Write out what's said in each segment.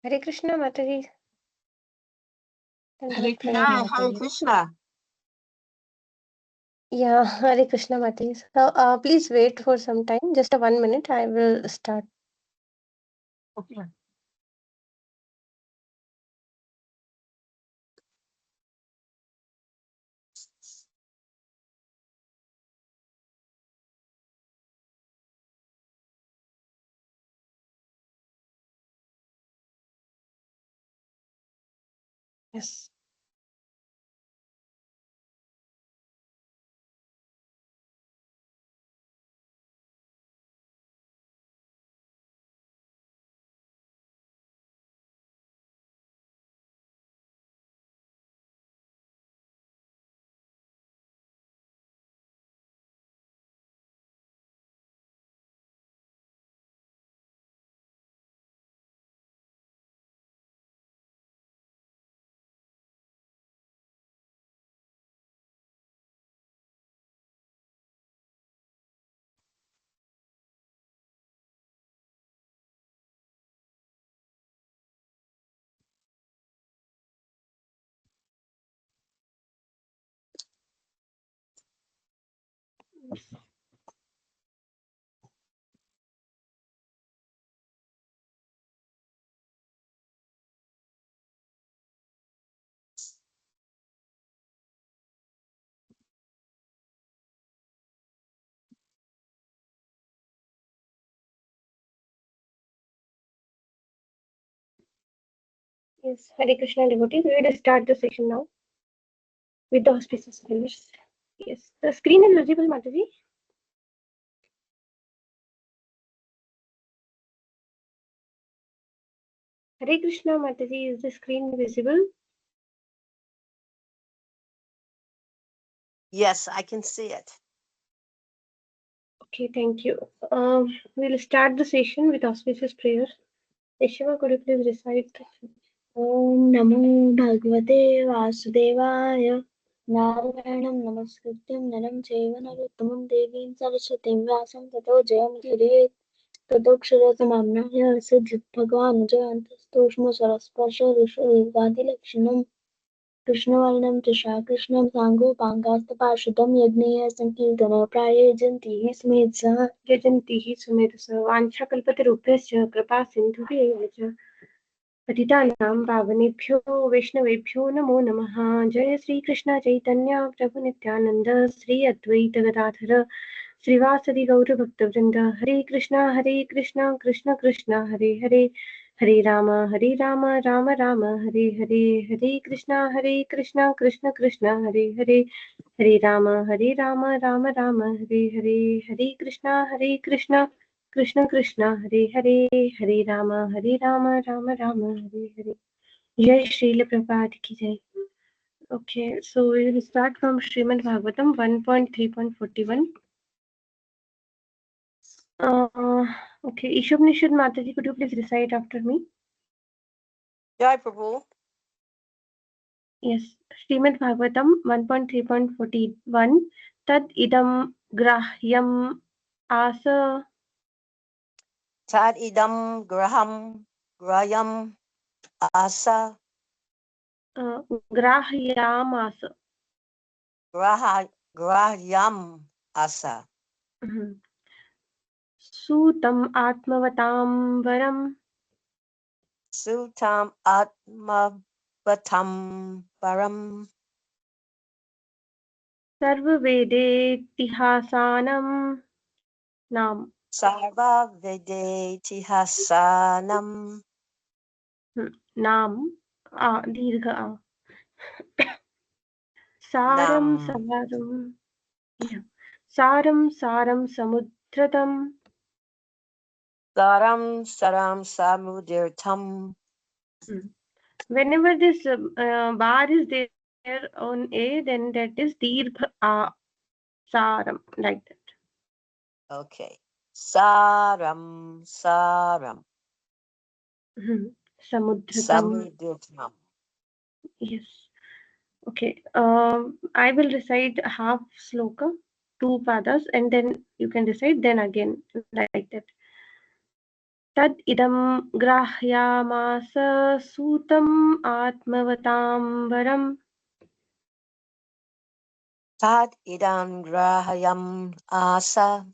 Hare Krishna, Mataji. Hare Krishna. Yeah, Hare Krishna, Mataji. So, please wait for some time, just a 1 minute. I will start. Okay. Yes. Yes, Hare Krishna devotees. We will start the session now with the auspicious prayers. Yes, the screen is visible, Mataji. Hare Krishna, Mataji. Is the screen visible? Yes, I can see it. Okay, thank you. We'll start the session with auspicious prayers. Yeshua, could you please recite? Om Namo Bhagavate Vasudevaya. Narayanam Namaskrityam Naram Chaiva Narottamam Devim Saraswatim Vyasam Tato Jayam Kiriyet Tadokshara Samamnaya Siddhit Bhagavan Jayantastoshma Sarasparsha Rishvadi Lakshanam Krishnavarnam Tisha Krishnam Sango Pangastapashidam Yagneya Sankirtana Prayejanti Smedsa Yajanti Sumedasa Vanchakalpatarupyascha Kripa Sindhubhyevacha पतितानां पावनेभ्यो वैष्णवेभ्यो नमो नमः। जय श्री कृष्ण चैतन्य प्रभु नित्यानंद श्री अद्वैत गदाधर श्रीवासदि गौर भक्तवृंद। हरे कृष्ण कृष्ण कृष्ण हरे हरे हरे राम राम राम हरे हरे हरे कृष्ण कृष्ण कृष्ण हरे हरे हरे राम राम राम हरे हरे हरे कृष्ण कृष्ण कृष्ण हरे हरे हरे राम राम राम हरे हरे। जय श्रील प्रभात की जय। Okay, so we will start from Srimad Bhagavatam 1.3.41. Okay, Ishupnishad Mataji, could you please recite after me? Jai Prabhu. Yes, Srimad Bhagavatam 1.3.41. Tad idam grahyam asa. Tad idam graham asa. Grahyam asa. Grahyam asa. Sutam atmavatam varam. Sutam atmavatam varam. Sarva Vedetihasanam Nam. Sarva Vedetihasanam. Nam. Dirgha. Saram Saram. Yeah. Saram Samudratam. Saram Samudirtam. Whenever this bar is there on A, then that is Dirgha Saram, like that. Okay. Saram. Samudratam. Samudirtam. Yes. Okay. I will recite half sloka, 2 padas, and then you can recite then again, like that. तद इदं ग्राह्यामास सूतम् आत्मवताम्बरम्. Tad idam grahayam asa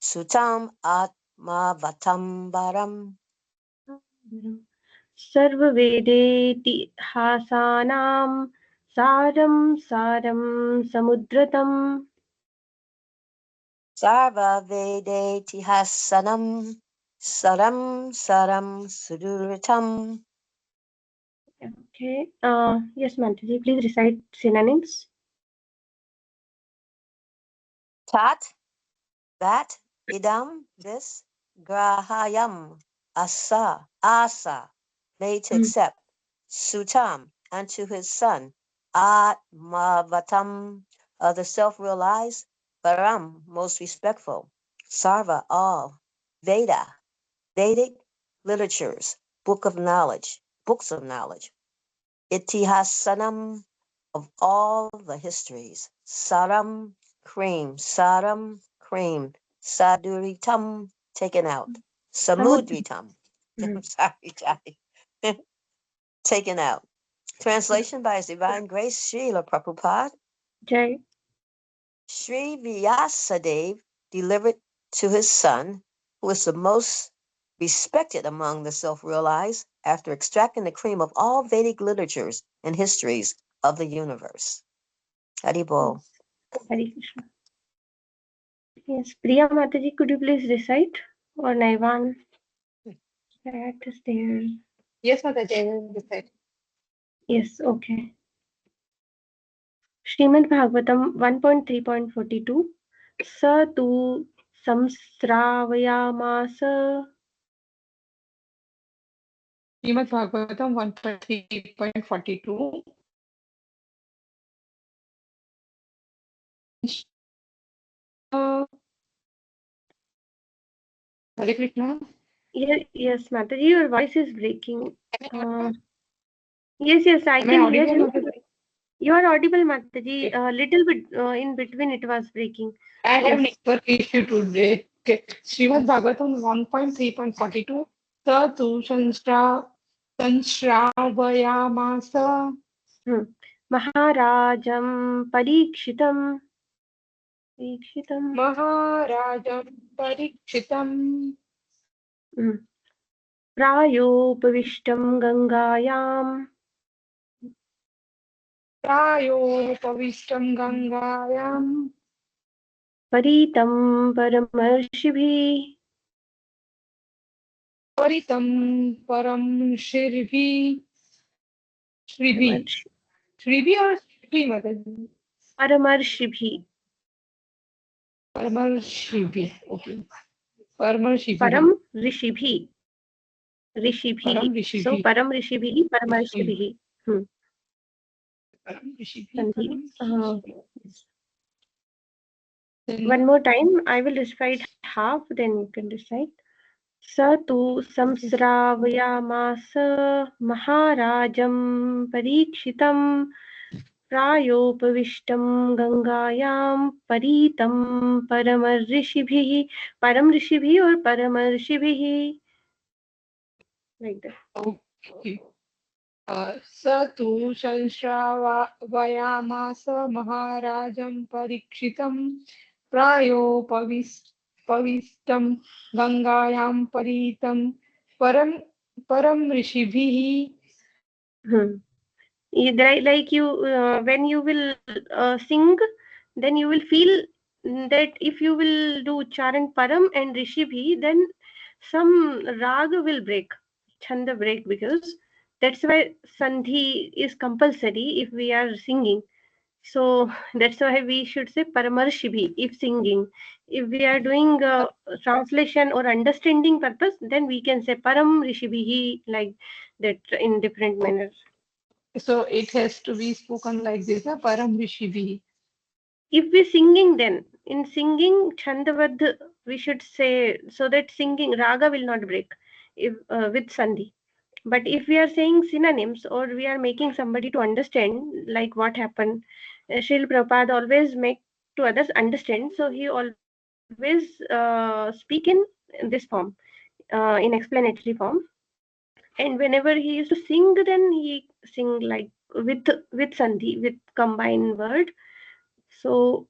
sutam atmavatambaram. सर्ववेदेतिहासानां सारं सारं समुद्रतम्. Sarva Vedeti Hasanam Saram Saram Suduritam. Okay. Yes, Mantaji, please recite synonyms. Tat, that, idam, this, grahayam, asa, made to accept, sutam, unto his son, atmavatam, of the self-realized, param, most respectful, sarva, all, Veda, Vedic literatures, books of knowledge, itihasanam, of all the histories, saram, cream, saduritam, taken out, samudritam, sorry, Jai, taken out. Translation by His Divine Grace, Srila Prabhupada. Jai. Sri Vyasadeva delivered to his son, who is the most respected among the self-realized, after extracting the cream of all Vedic literatures and histories of the universe. Haribol. Hare Krishna. Yes, Priya Mataji, could you please recite? Or Naivan? That is there. Yes, Mataji, I will recite. Yes, okay. Srimad Bhagavatam 1.3.42. Sa tu samsravayamasa. Srimad Bhagavatam 1.3.42. Hare Krishna. Yes, Mataji, your voice is breaking. Yes, I Am can I hear audible, you. Mataji? You are audible, Mataji. Okay. A little bit in between it was breaking. I have Yes. network issue today. Okay. Srimad Bhagavatam 1.3.42. Sa tu sanshravayamasa. Maharajam Parikshitam. Maharajam Parikshitam. Prayopavishtam Gangayam. Prayopavistam Gangayam. Paritam Paramarshibhi. Paritam Param Shrivi. Shrivi or Shri Mataji? Paramarshibhi. Paramarshibhi. Okay. Paramarshibhi. Param Rishibhi. Param So Rishibhi. Param Rishibhi, Paramarshibhi. Param Rishibhi. Sandhi. Then One more time, I will recite half, then you can recite. Sa tu samsravayamasa maharajam parikshitam prayopavishtam gangayam paritam paramarishibhi. Paramrishibhi or paramarshibhi. Like that. okay. Sa tu sanshravayamasa maharajam parikshitam prayopavistam gangayam paritam param rishibhihi. Like you, when you will sing, then you will feel that if you will do charan param and rishibhi, then some raga will break, chanda break, because that's why sandhi is compulsory if we are singing. So that's why we should say paramarshibhi if singing. If we are doing translation or understanding purpose, then we can say param rishibhi like that in different manners. So it has to be spoken like this, param rishibhihi. If we singing, then in singing chandavad we should say, so that singing raga will not break if with sandhi. But if we are saying synonyms or we are making somebody to understand, like what happened, Srila Prabhupada always make to others understand, so he always speak in this form. in explanatory form. And whenever he used to sing, then he sing like with sandhi, with combined word. So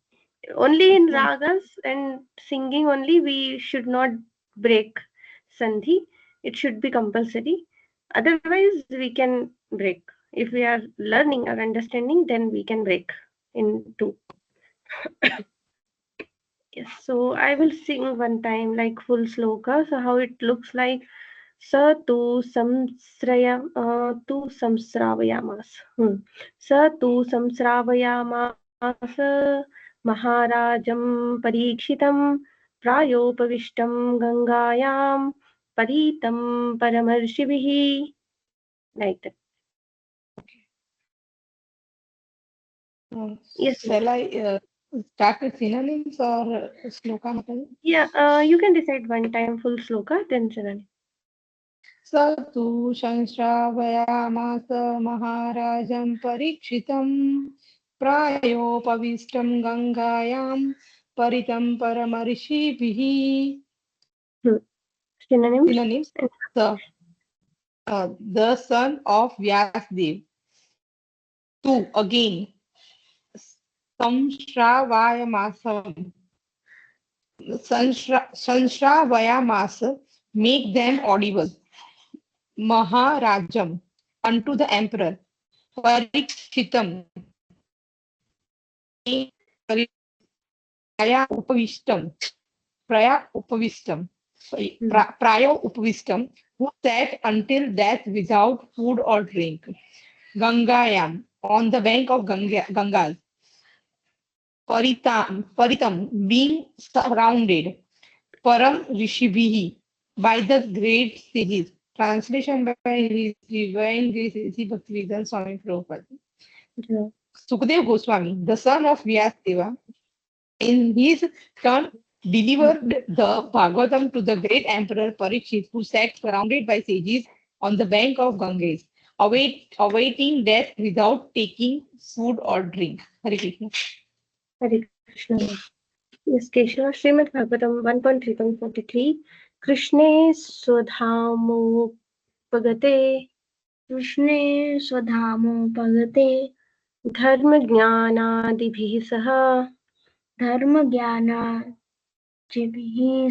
only in ragas and singing only we should not break sandhi. It should be compulsory. Otherwise, we can break. If we are learning or understanding, then we can break in two. Yes. So I will sing one time like full sloka. So how it looks like. स तु संस्रावयामास स तु संस्रावयामास महाराजं परीक्षितं प्रायोपविष्टं गंगायां पतितं परमर्षिभिः. Like that. Yes. Shall I start with synonyms or sloka? Yeah, you can decide one time full sloka, then synonym. स तु संश्रावयामास महाराजं परीक्षितं प्रायोपविष्टं गंगायां परितं परमर्षिभिः. Synonyms. Synonyms. The son of Vyasdev. Two again. Samshravayamasa. Sanshravayamasa. Make them audible. Maharajam. Unto the emperor. Parikshitam. Praya Upavishtam. Praya Upavishtam. Praya Upavishtam. Who sat until death without food or drink. Gangayam. On the bank of Gangas. Paritam, being surrounded. Param Rishibhihi, by the great sages. Translation by His Divine Grace A.C. Bhaktivedanta Swami Prabhupada. Yeah. Sukadev Goswami, the son of Vyasadeva, in his turn delivered the Bhagavatam to the great emperor Parikshit, who sat surrounded by sages on the bank of Ganges, awaiting death without taking food or drink. Hare Krishna. Hare Krishna. Yes, Keshava Srimad Bhagavatam 1.3.43. Krishne Swadhamopagate. Krishne Swadhamopagate. Dharma Jnanadibhi Saha. Dharma Jnanadibhi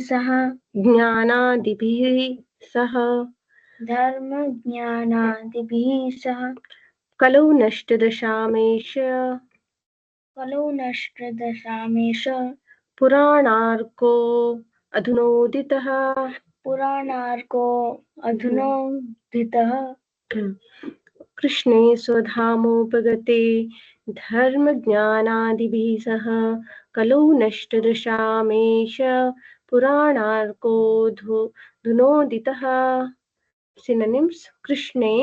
Saha. Jnanadibhi Saha. Dharma Jnanadibhi Saha. Kalau Nashtadashamesh. कलौ नष्टदशामेश पुराणार्को अधुनोदितः. पुराणार्को अधुनोदितः. कृष्णे स्वधामोपगते धर्मज्ञानादिभिः सह कलौ नष्टदशामेश पुराणार्को धुनोदितः. Synonyms. Krishne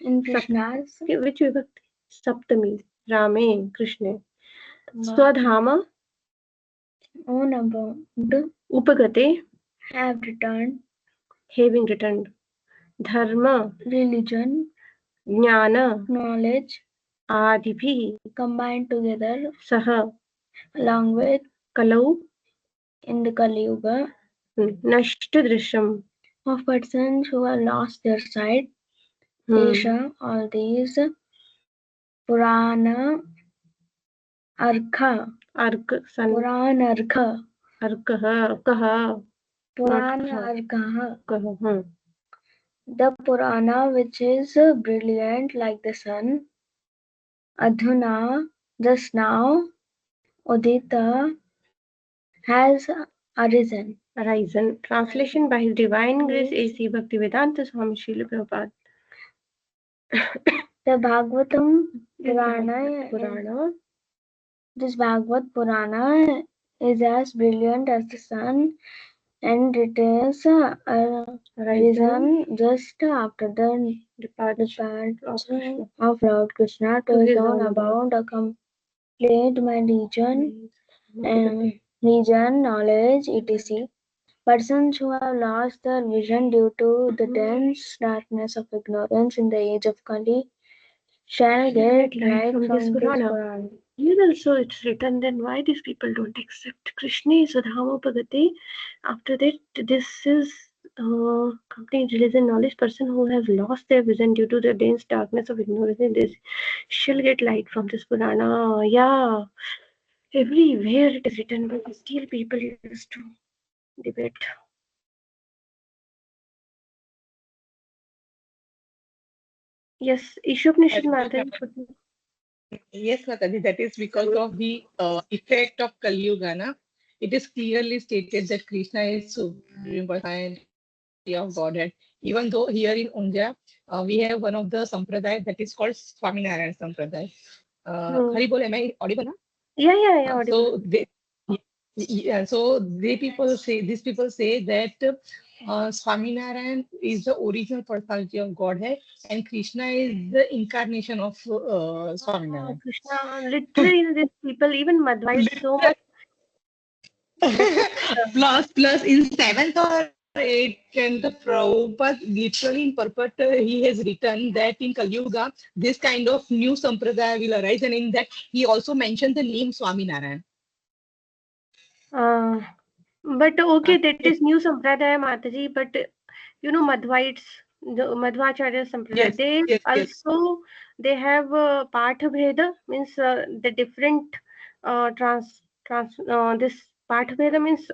in Krishna's which vibhakti? Saptami. Rame, Krishne. Swadhama, own abode. Upagate, have returned, having returned. Dharma, religion. Jnana, knowledge. Adibhi, combined together. Saha, along with. Kalau, in the Kali Yuga. Nashtadrisham, of persons who have lost their sight. Esha, all these. Purana Arka. Puran Arka. Arkaha. Puran Arkaha. The Purana, which is brilliant like the sun. Adhuna, just now. Udita, has arisen. Translation by His Divine Grace A.C. Bhaktivedanta Swami Srila Prabhupada. The Bhagavatam Purana. This Bhagavad Purana is as brilliant as the sun, and it is arisen just after the departure of Lord Krishna to his own abode, a complete region, knowledge, etc. Persons who have lost their vision due to the dense darkness of ignorance in the age of Kali shall get light from this Purana. Here also it's written, then why these people don't accept Krishna Swadhamopagate? After that, this is complete religion knowledge, person who have lost their vision due to the dense darkness of ignorance, this shall get light from this Purana. Yeah, everywhere it is written, but still people used to debate. Yes, Ishupnishad Mataji. Yes, Mataji, that is because of the effect of Kali Yuga. Na? It is clearly stated that Krishna is supreme personality of Godhead. Even though here in Undja, we have one of the sampradaya that is called Swaminarayan Sampradaya. Haribol, am I audible? Na? Yeah, audible. So these people say that Swaminarayan is the original personality of Godhead, and Krishna is the incarnation of Swaminarayan. Krishna, literally, these people, even Madhvites, so much. plus in seventh or eighth, and the Prabhupada literally in purport he has written that in Kali Yuga this kind of new sampradaya will arise, and in that he also mentioned the name Swaminarayan. But okay, that is new Sampradaya Mataji, but you know, Madhvites, the Madhvacharya Sampradaya, they Yes. also, they have Patha Bheda, means the different this Patha Bheda means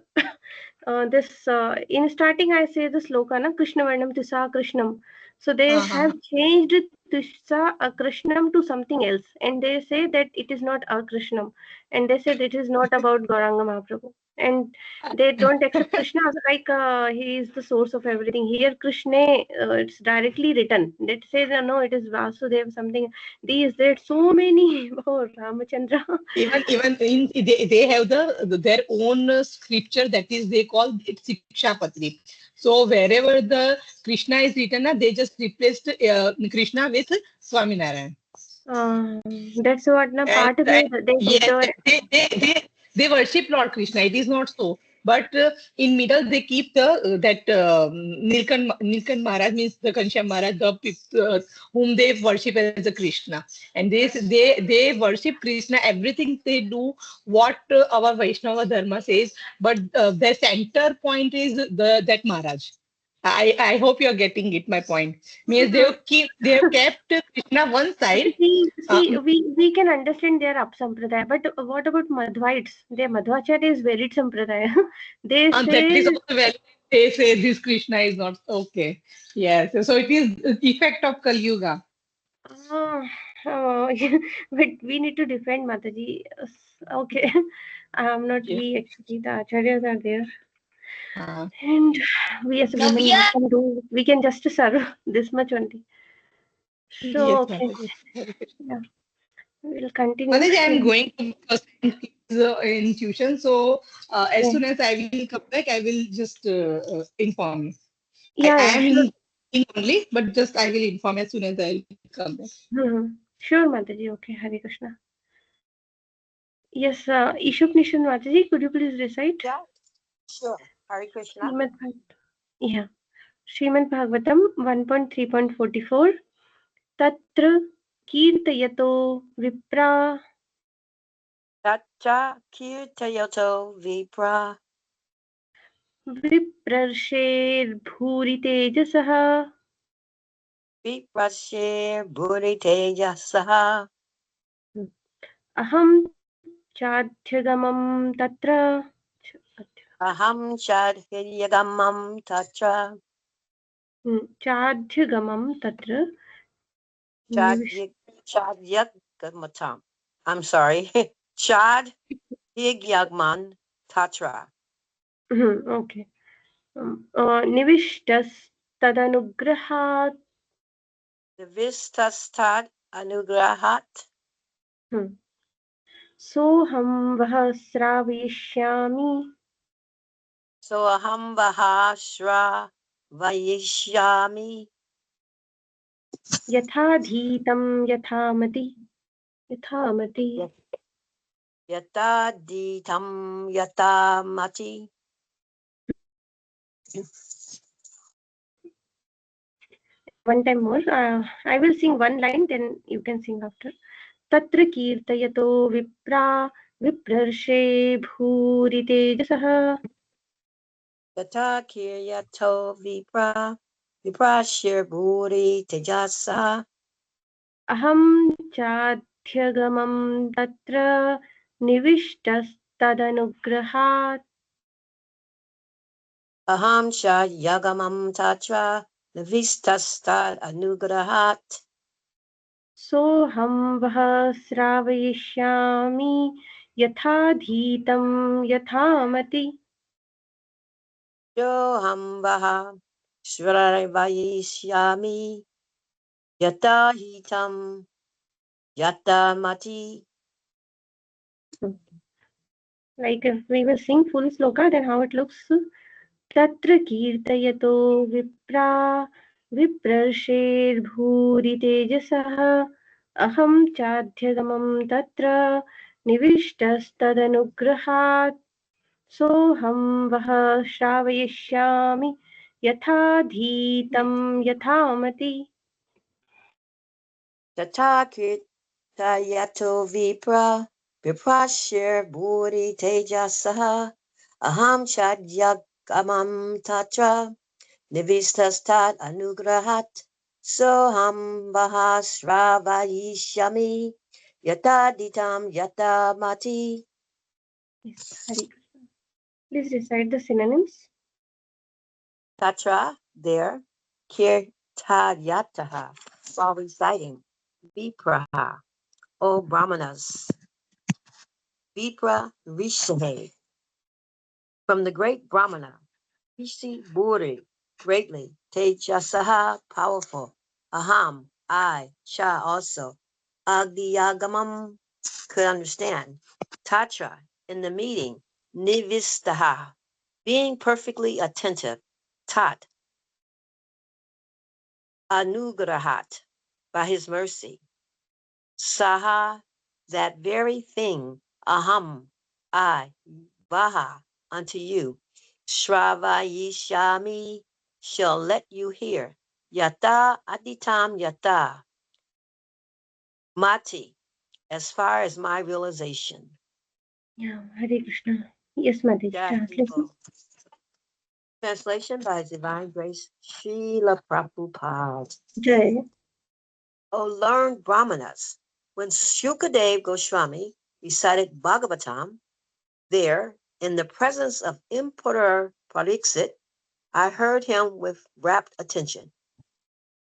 this, in starting I say the sloka, na, Krishna Varnam Tisa Krishnam. So they have changed Tisa Krishnam to something else, and they say that it is not Krishnam, and they said it is not about Gauranga Mahaprabhu. And they don't accept Krishna as like he is the source of everything. Here, Krishna, it's directly written. That says no, it is Vasudev something. These there so many. Oh, Ramachandra. Even they have their own scripture that is they call it Siksha Patri. So wherever the Krishna is written, they just replaced Krishna with Swaminarayan. That's what na part of And they yes, the they worship Lord Krishna. It is not so. But in middle they keep the that Nilkant Maharaj means the Kansham Maharaj, whom they worship as a Krishna, and they worship Krishna. Everything they do, what our Vaishnava Dharma says, but their center point is that Maharaj. I hope you're getting it. My point means they have kept Krishna one side. see, we can understand their up sampradaya, but what about Madhvites? Their Madhvacharya is varied sampradaya. They And that say is also where they say this Krishna is not okay. Yes. So it is effect of Kali Yuga. uh, but we need to defend Mataji. Okay, I'm not. Yes. We actually the acharyas are there, Uh, and we as women we can do. We can just serve this much only. So yes, okay, Mataji. yeah, we'll continue. Mataji, I'm going to first kids in tuition. So as Yeah, soon as I will come back, I will just inform you. I yeah, am sure. in only, but just I will inform as soon as I come back. Sure, Mataji. Okay, Hare Krishna. Yes, Ishupnishad Mataji, could you please recite Yeah, sure. Hare Krishna. Srimad Bhagavatam? Yeah, Srimad Bhagavatam 1.3.44. Tatra Kirtayato Vipra Tacha kirtayoto vipra Viprarsher Bhuri Tejasah viprashe bhuri tejasaha Aham Chadhyagamam Tatra aham chadhyagamam tatra Chadhyagamam Tatra Nivish. chadyagamatam. I'm sorry. Chad higyagman tatra. Okay. Nivishtas Tadanugrahat. Vistastad anugrahat. Soham Vaha Sravayishyami So aham vahashra vayishyami. Yathadhitam Yathamati. Yathamati. Yataditam yatamati. One time more. I will sing one line, then you can sing after. Tatra Kirtayato Vipra Viprarshe Bhuri Tejasah Tata kiryato viprashir bhuri tejasa. Aham chadhyagamam tatra nivishtastadanugраhat. Aham cha yagamam tatra navistastad anugrahat. Soham vah sravayishyami yathadhitam yathamati. Yoham vaha shravayishyami yatahitam yatamati. Like if we will sing full sloka, then how it looks. Tatra kirtayato vipra viprashirbhuri tejasah aham chadhyagamam tatra nivishtastadanugраhat. Soham vah shravayishyami yathadhitam yathamati. Tata kirtayato viprashir bhuri tejasaha. Aham chadyagamam tatra nivistastat anugrahat. Soham bahasravayishyami yataditam yatamati. Yes, Hari Krishna. Please recite the synonyms. Tatra, there, kirtayataha, while reciting Vipraha, O Brahmanas, Vipra Rishabhe, from the great Brahmana, Rishi Buri, greatly, Tejasaha, powerful, Aham, I, Cha also, Agyagamam, could understand, Tatra, in the meeting, Nivistaha, being perfectly attentive, Tat, Anugrahat, by his mercy, Saha, that very thing, Aham, I, Vaha, unto you, Shravayishami, shall let you hear, Yata Aditam Yata, Mati, as far as my realization. Yeah, Hare Krishna. Yes, Mataji, Jai translation. Ho. Translation by His Divine Grace, Srila Prabhupada. Jai. O learned Brahmanas, when Shukadev Goswami recited Bhagavatam, there, in the presence of Emperor Pariksit, I heard him with rapt attention.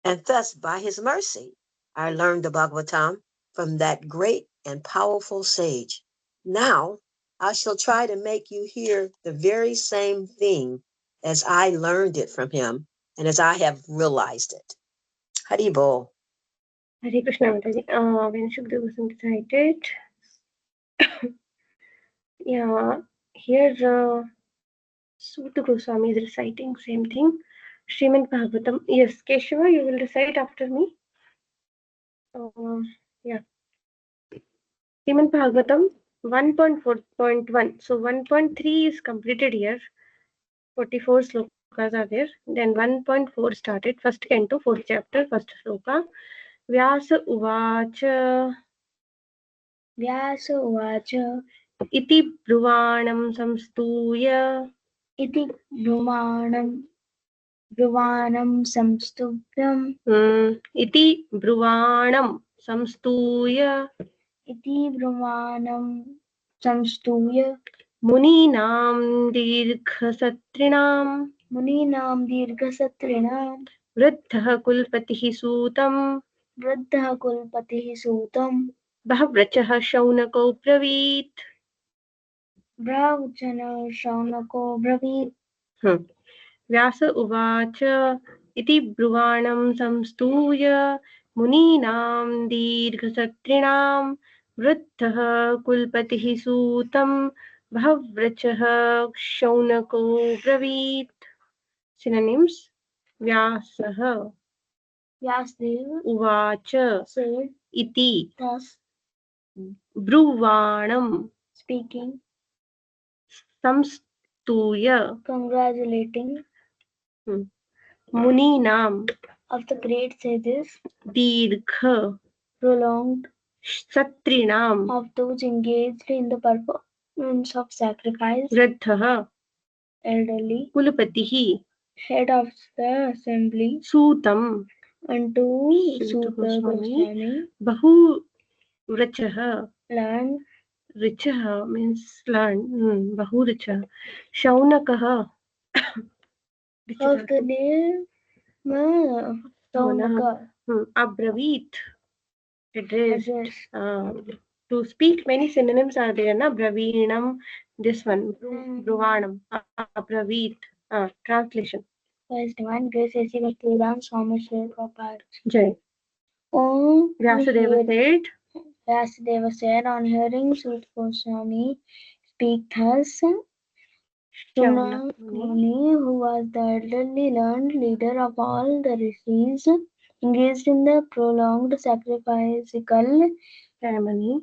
And thus, by his mercy, I learned the Bhagavatam from that great and powerful sage. Now, I shall try to make you hear the very same thing as I learned it from him and as I have realized it. Haribol. Hare Krishna, Mataji. When Shukdev was recited, yeah, here Suta Goswami is reciting same thing. Srimad Bhagavatam. Yes, Keshava, you will recite after me. Yeah. Srimad Bhagavatam 1.4.1. So 1.3 is completed here. 44 slokas are there. Then 1.4 started. First canto, fourth chapter, first sloka. Vyasa Uvacha. व्यास उवाच इति ब्रुवाणं संस्तूय इति ब्रुवाणं संस्तुभ्यम् इति ब्रुवाणं संस्तूय इति ब्रुवाणं संस्तूय मुनीनां दीर्घसत्रिणां वृद्धः कुलपतिः सूतं बहव्रचः शौनको ब्रवीत् व्यास उवाच इति ब्रुवाणं संस्तूय मुनीनां दीर्घसत्रिणां वृद्धः कुलपतिः सूतं बहव्रचः शौनको ब्रवीत् Synonyms व्यासः उवाच इति ब्रुवाणं संस्तूय मुनीनां दीर्घ सत्रिणां वृद्धः elderly, Kulapatihi, head of the assembly, Sutam, unto Suta Suta Goswami, Goswami, Bahu Vrachaha, learned Richaha means learn, Bahu Richa, Shaunakaha, of the name Saunaka Abravit, addressed. address. To speak, many synonyms are there, na? Bravinam, this one, Bruvanam, Abravit. Translation. For his divine grace, A.C. Bhaktivedanta Swami Srila Prabhupada. Jai. Om Vyasadeva said, Vyasadeva said, on hearing Suta Goswami speak thus, Shaunaka Muni, who was the elderly learned leader of all the rishis, engaged in the prolonged sacrificial ceremony,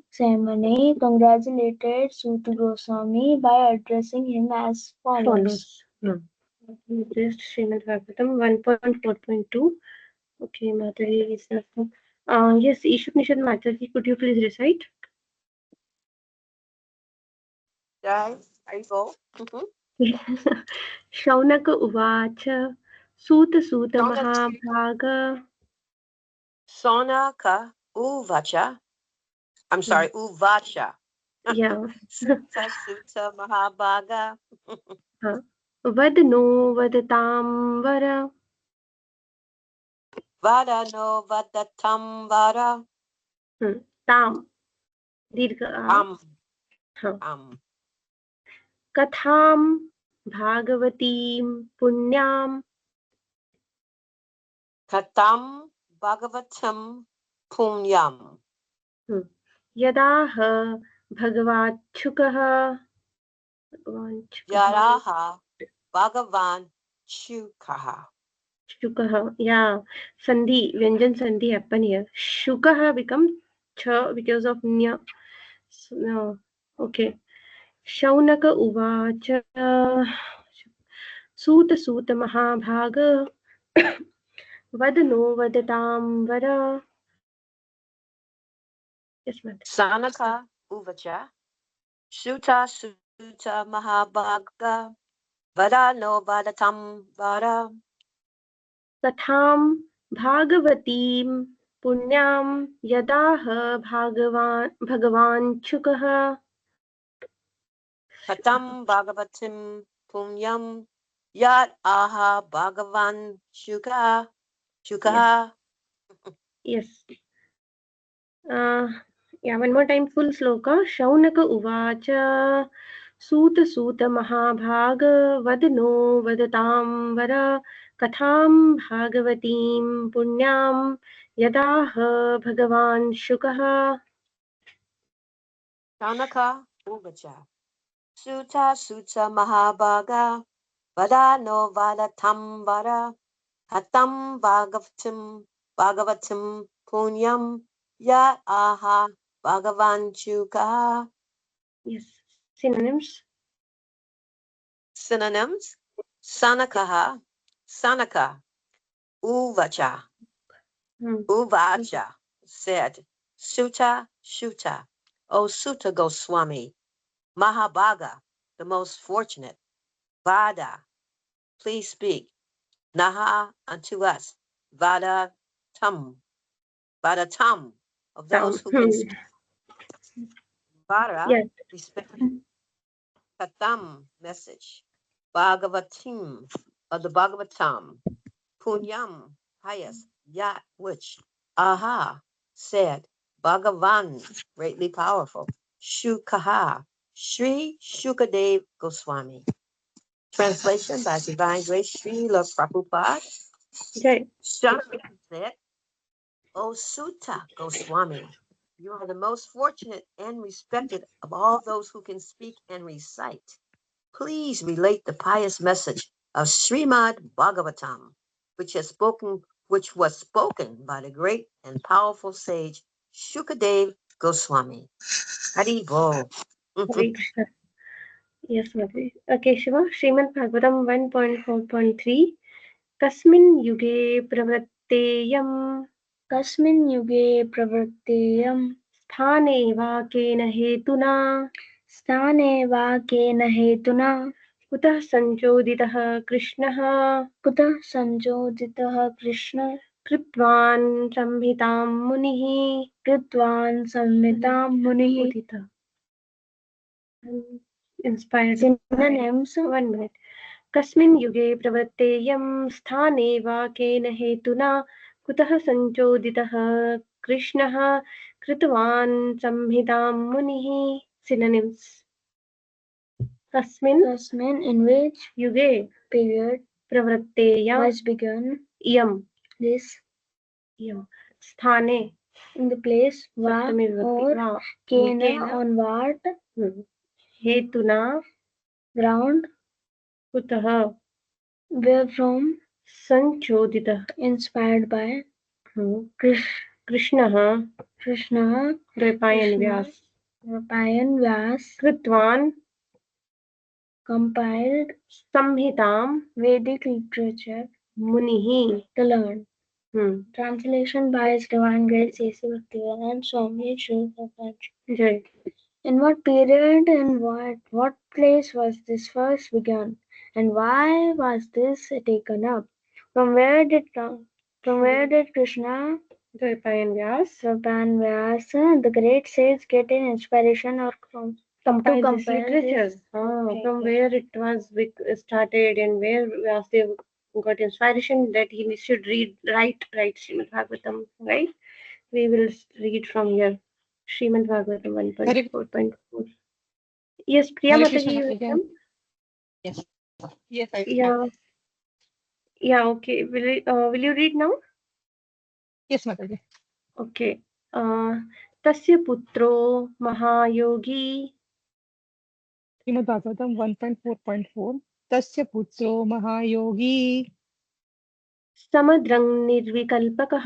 congratulated Suta Goswami by addressing him as follows. Just Srimad Bhagavatam 1.4.2. Okay, Mataji is yes, Ishuk Nishad Mataji, could you please recite? Jai, I go. Shaunaka Uvacha Suta Mahabhaga. Sonaka Uvacha. I'm sorry, Uvacha. Yeah. Suta Mahabhaga. Vadno Vadatam Vara. Vada no Vadatam Vada. Tam. Dirgha. Katham Bhagavatim Punyam. Katam Bhagavatam Punyam. Yadaha Bhagavachukah. Yaraha Bhagavan Shukaha. Shukaha. Yeah. Sandhi. Vyanjan Sandhi happen here. Shukaha become cha because of nya. So, no. Okay. Shaunaka Uvacha Suta Mahabhaga Vadano Vadatam Vara. Yes, ma'am. Sanaka Uvacha Suta Mahabhaga Vada no Vadatam Vada. Katham Bhagavatim Punyam Yadaha Bhagavan Chukah. Katam Bhagavatim Punyam Yat Aha Bhagavan Shukaha. Yes. Yeah, one more time, full sloka. Shaunaka Uvacha Suta Mahabhaga Vadano Vadatam Vara Katham Bhagavatim Punyam Yadaha Bhagavan Shukaha. Shaunaka Uvacha Suta Mahabhaga Vadano Vadatam Vara Katam Bhagavatim Punyam Yat Aha Bhagavan Shukaha. Yes. Synonyms. Synonyms: Sanaka, Uvacha, Uvacha said, Shuta, O Suta Goswami, Mahabhaga, the most fortunate, Vada, please speak, Naha unto us, Vadatam, of those who can speak. Vada, Yes. respect, Katam, message, Bhagavatim, of the Bhagavatam, Punyam, highest, Yat, which, Aha, said, Bhagavan, greatly powerful, Shukaha, Sri Shukadev Goswami. Translation by Divine Grace Srila Prabhupada. Okay. Shankara said, O Sutta Goswami, you are the most fortunate and respected of all those who can speak and recite. Please relate the pious message of Srimad Bhagavatam, which was spoken by the great and powerful sage Shukadev Goswami. Hari Bol. Hare Krishna. Yes, Madhuri. Okay, Shiva. Srimad Bhagavatam 1.4.3. Kasmin Yuge Pravratteyam. Kasmin yuge pravritteyam Sthane va kena hetuna. sthane va kena hetuna कुतः संचोदितः कृष्णः कुतः संचोदितः कृष्ण कृत्वान् संहितां मुनिः कृतवान् संहितां मुनिः उदितः inspired synonyms 1 minute कस्मिन् युगे प्रवृत्तेयं स्थाने वा केन हेतुना कुतः संचोदितः कृष्णः कृतवान् संहितां मुनिः synonyms कस्मिन् in which युगे period प्रवृत्तेयं was begun इयं this इयं स्थाने in the place va सप्तमी विभक्ति or वा kena cane on what हेतुना ground कुतः where from संचोदितः inspired by कृष्णः Krishna द्वैपायन Krishna व्यास Rapayan Vyas कृतवान् compiled संहितां Vedic literature मुनिः to learn. Translation by His Divine Grace A.C. Bhaktivedanta Swami Srila Prabhupada. जय In what period and what place was this first begun, and why was this taken up? From where did Krishna Dvaipayan Vyas Rapan Vyasa, the great sage, get an inspiration or compile this compile literature this from where it was started and where Vyasdev got inspiration that he should write Srimad Bhagavatam, right? We will read from here Srimad Bhagavatam Hare 1.4.4. Yes, Priya Hare Mataji, Krishna you Mataji. welcome. Yes. Yes, I Yeah, yeah, okay. Will you read now? Yes, Mataji. Okay. तस्य पुत्रो महायोगी Srimad Bhagavatam 1.4.4 Tasya putro mahayogi समद्रङ् निर्विकल्पकः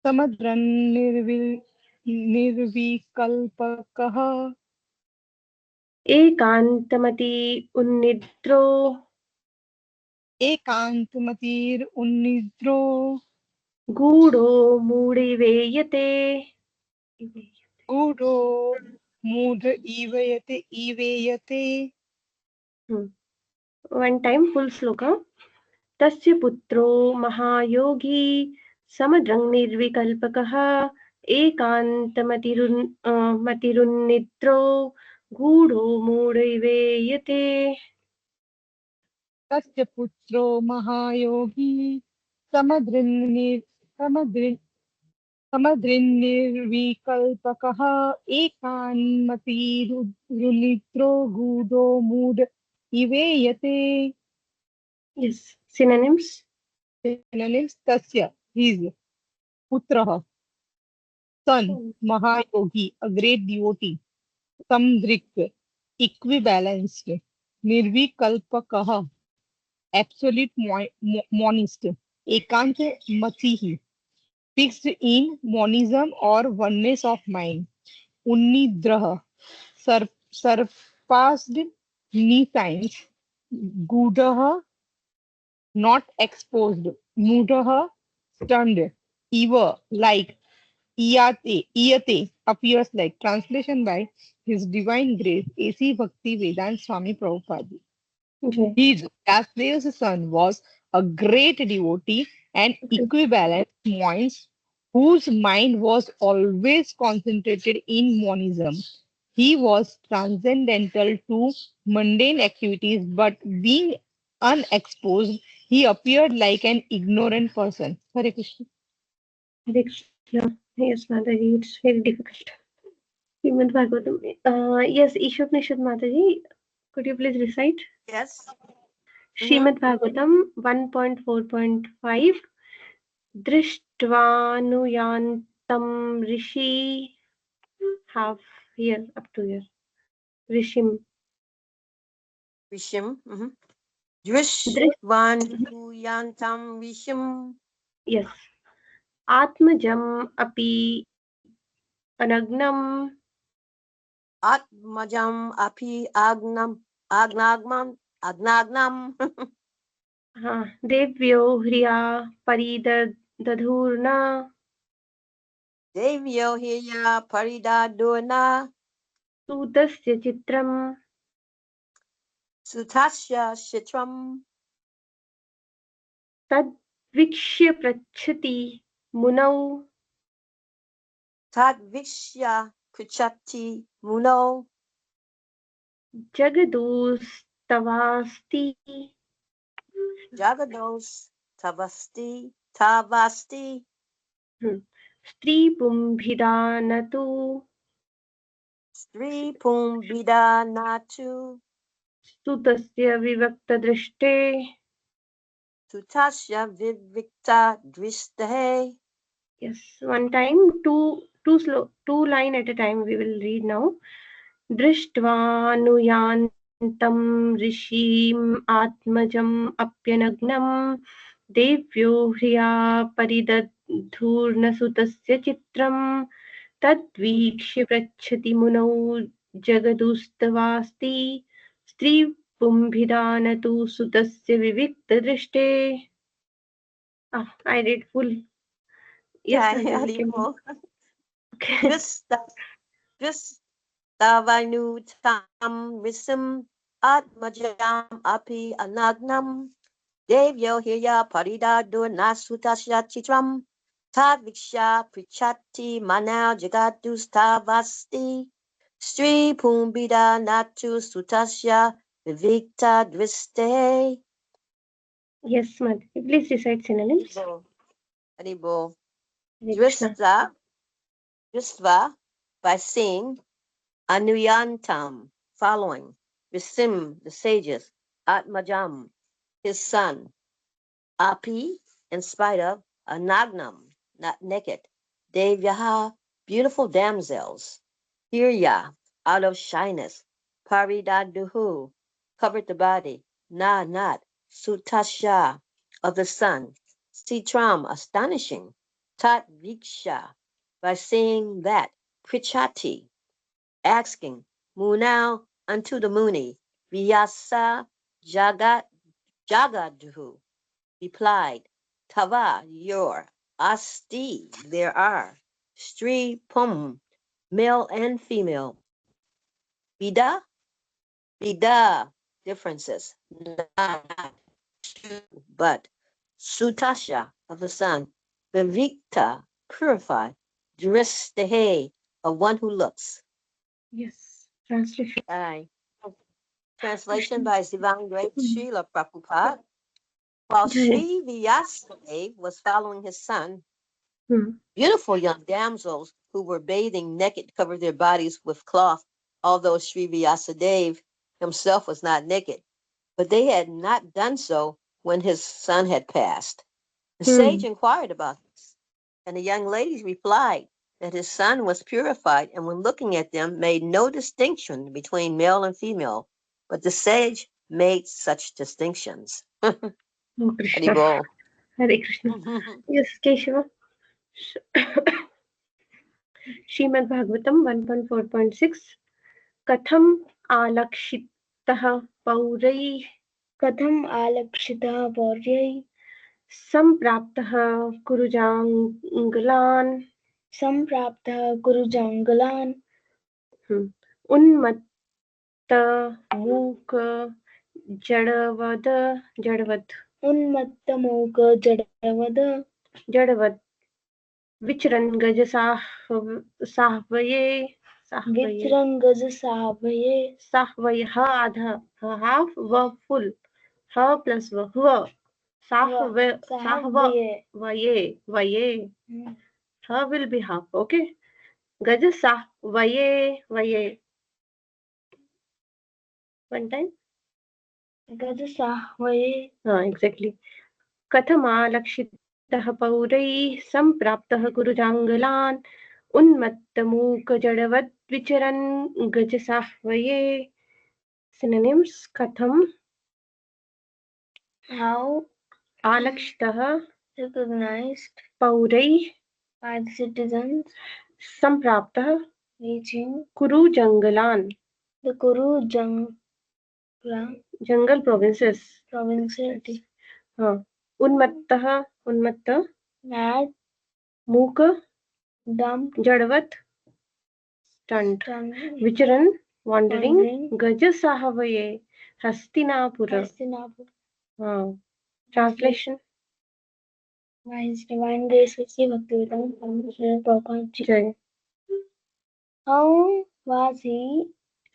samadran nirvikalpakah एकान्तमति उन्निद्रो ekantmatir unnidro गूढो मूढिवेयते gudo mudha ivayate One time full sloka. तस्य पुत्रो महायोगी समद्रङ् निर्विकल्पकः मतिरुन्निद्रो गूढो मूढैवेयते tasya putro mahayogi samadrin samadrin समद्रिन्निर्विकल्पकः एकान्मतिरुनित्रो गूढो मूढ इवेयते Yes, synonyms. synonyms tasya his putrah son Mahayogi a great devotee samdrik equibalanced nirvikalpakah absolute monist ekant matihi fixed in monism or oneness of mind Unnidraha surpassed Nescience, Gudaha not exposed, Mudaha stunned, Eva like Iyate appears like translation by His Divine Grace A.C. Bhakti Vedanta Swami Prabhupada. Okay. His Vyasdev's son was a great devotee and equivalent monist whose mind was always concentrated in monism. He was transcendental to mundane activities, but being unexposed, he appeared like an ignorant person. Hare Krishna. Hare Krishna. Yes, Mataji, it's very difficult. Srimad Bhagavatam. Yes, Ishupnishad Mataji, could you please recite? Yes. Srimad Bhagavatam 1.4.5 Drishtvanuyantam Rishi half here up to here. Rishim. Vishim. Drish, Drishvantuyantam Vishim. yes. Atmajam api anagnam Atmajam api agnagnam. devyo hriya paridadhurna Devyo hiya paridaduna. sutasya chitram Sutasya Shitram. तद्वीक्ष्य पृच्छति मुनौ Tadvishya Krichati Muno. जगदोस्तवास्ति Jagados Tavasti. स्त्रीपुंभिदानतु Sri Pumbida Natu. सुतस्य विवक्तदृष्टे Sutasya Vivikta Dristahe. yes one time two slow two line at a time we will read now दृष्ट्वानुयान्तं ऋषिम् आत्मजम् अप्यनग्नं देव्यो ह्रिया परिदधूर्नसुतस्य चित्रम् तद्वीक्ष्य पृच्छति मुनौ जगदुस्तवास्ति स्त्रीपुंभिदानतु सुतस्य विविक्तदृष्टे. I read full. Yes, Haribol. okay. Vistavanuttam Risim Atmajam Api Anagnam Devyo Hirya Paridadur Nasutasya Chitram Tadviksha Prichati Manau Jagadustavasti Sri Pumbida Natu Sutasya Vivikta Driste. Yes, Madhu. Please recite synonyms. Haribol. Hare Krishna. Dristva by seeing, Anuyantam following, Risim the sages, Atmajam his son, Api in spite of, Anagnam not naked, Devyaha beautiful damsels, Hirya out of shyness, Paridaduhu covered the body, not Sutasya of the sun, Sitram astonishing, Tat Viksha by seeing that, Prichati asking, Munau unto the Muni, Vyasa Jagaduhu replied, Tava your, Asti there are, Stri Pum male and female, Vida differences, not two, but Sutasha of the sun, Vivikta purified, Dristehe of one who looks. Yes. Translation. Aye. Translation by His Divine Grace Srila Prabhupada. While Sri Vyasadeva was following his son, beautiful young damsels who were bathing naked covered their bodies with cloth, although Sri Vyasadeva himself was not naked. But they had not done so when his son had passed. The sage inquired about this, and the young ladies replied that his son was purified and when looking at them made no distinction between male and female, but the sage made such distinctions. Oh, Krishna. Haribol. Hare Krishna. Yes, Keshava. Srimad Bhagavatam 1.4.6 Katham alakshitah paurai कथम् आलक्षितः पौर्यैः sampraptah kurujanglan सम्प्राप्तः कुरुजाङ्गलान् unmatta मूक जड़वद उन्मत्तमूक जडवद विचरन् गज साह्वये विचरङ्गज साभये साह्वय ह आध half व full ह plus व साह्वये वये ह will be half. Okay. गज साह्वये one time. गज साह्वये Exactly. कथमालक्षितः पौरैः सम्प्राप्तः कुरुजाङ्गलान् उन्मत्तमूकजडवद् विचरन् गजसाह्वये. Synonyms. कथम how आलक्षितः recognized पौरैः by the citizens सम्प्राप्तः reaching कुरुजङ्गलान् the Kuru jungle provinces. provinces उन्मत्तः उन्मत्त mad मूक dumb जडवत् stunned विचरन् wandering गज साहवये Hastinapura. Hastinapur. Translation. By His Divine Grace, Sri Bhaktivedanta Swami Prabhupada Ji. Jai. How was he,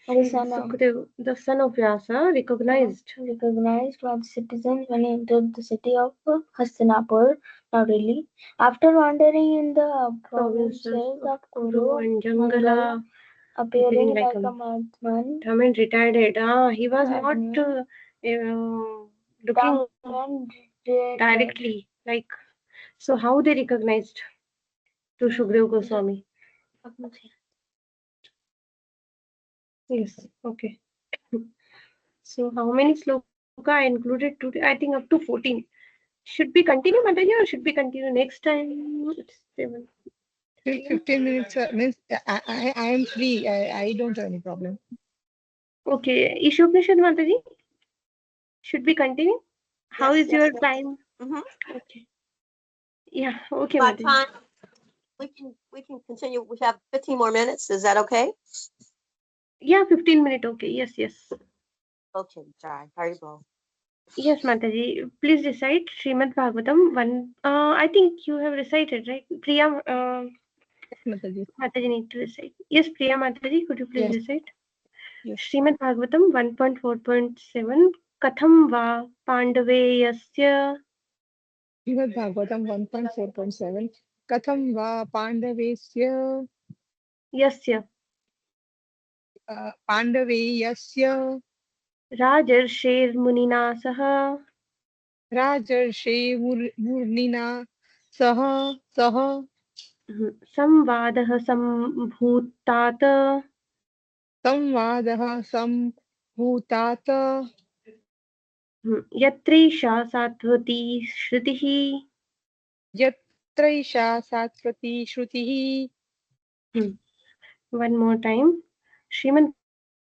the son of Sukadeva, the son of Vyasa, recognized? recognized by the citizens when he entered the city of Hastinapur, New Delhi? After wandering in the provinces of Kuru and Mangala, Jangala, appearing like a madman, Thaman retired. He was not looking directly, like, so how they recognized to Shukdev Goswami? Yes, okay. So how many sloka I included today? I think up to 14. Should we continue, Mataji, or should we continue next time? It's 7. 15 minutes means I am free. I don't have any problem. Okay, Ishopnishad, Mataji, should we continue? How Yes, is your yes. time? Mhm. Okay. Yeah, okay, My Mataji. time. We can continue. We have 15 more minutes. Is that okay? Yeah, 15 minutes. Okay, yes, yes. Okay, Jai. Haribol. Yes, Mataji, please recite Srimad Bhagavatam 1. I think you have recited, right? Priya, Mataji. Mataji need to recite. Yes, Priya Mataji, could you please Yes. recite? Yes. Srimad Bhagavatam 1.4.7. Katham va Pandaveyasya Srimad Bhagavatam 1.4.7. Katham va Pandavesya Yasya Pandaveyasya Rajarsher Munina Saha Rajarshe Murnina Saha Samvadah Sambhutat Samvadah Sambhutat Yatrisha Satvati Shrutihi. Yatraisha Satvati Shrutihi. One more time. Srimad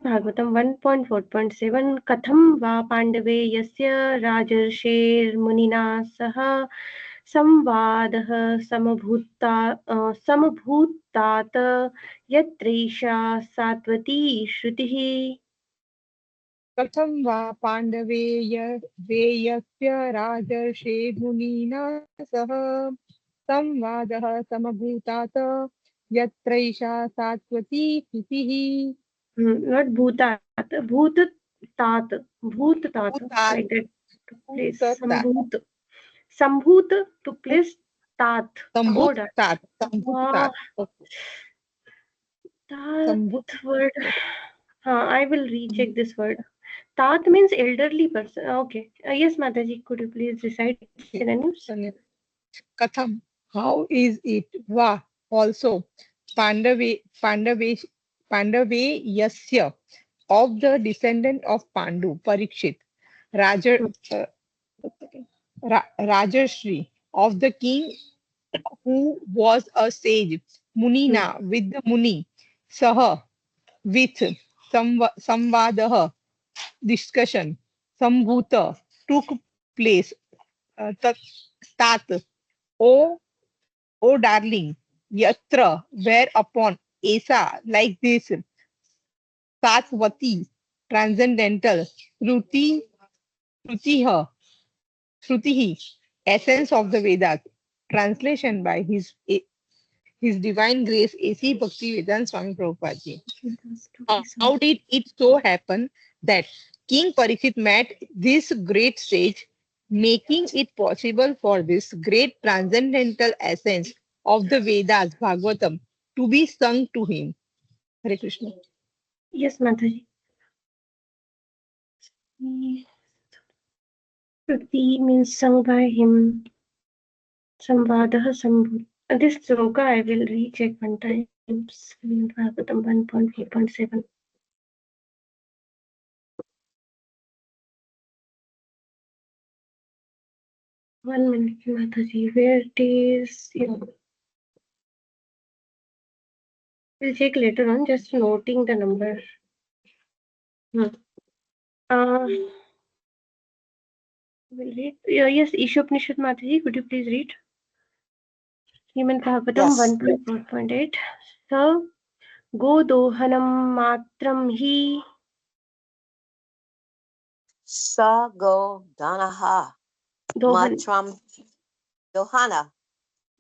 Bhagavatam 1.4.7. Katham va Pandave yasya Rajarsher Munina Saha Samvadah Samabhutat Yatrisha Satvati Shrutihi. कथं वा पाण्डवेयस्य राजर्षे मुनिना सह संवादः समभूतात् यत्रैषा सात्वती स्थितिः Not Bhutat. Bhutat. Bhutat. भूतात् Like that. Place. भूततात् Sambhut. Sambhut took place. Tat. Board. सम्भूतात् सम्भूतात् That सम्भूत word. I will recheck this word. Tat means elderly person. Okay. Yes, Mataji, could you please recite synonyms? कथं how is it va also Pandaveyasya of the descendant of Pandu Parikshit Raja uh, Rajarshri of the king who was a sage, Munina with the Muni, Saha with Samvadaha discussion, Sambhuta took place, Tat, O, O darling, Yatra, whereupon, Esa, like this, Satvati, transcendental, Shruti, Shrutiha, Shrutihi, essence of the Vedas, translation by His Divine Grace A.C. Bhaktivedanta Swami Prabhupada ji. How did it so happen that King Parikshit met this great sage, making it possible for this great transcendental essence of the Vedas, Bhagavatam, to be sung to him? Hare Krishna. Yes, Mataji. Shruti means sung by him. Samvadah Sambhut. This sloka I will recheck one time. Srimad Bhagavatam 1.4.7. One minute, Mataji. Where it is? We'll check later on, just noting the number. We'll read. Yes, Ishopnishad Mataji, could you please read? Srimad Bhagavatam Yes. 1.4.8. So, Godohanam Matram Hi Sa go danaha. Dohan. Matram Dohana.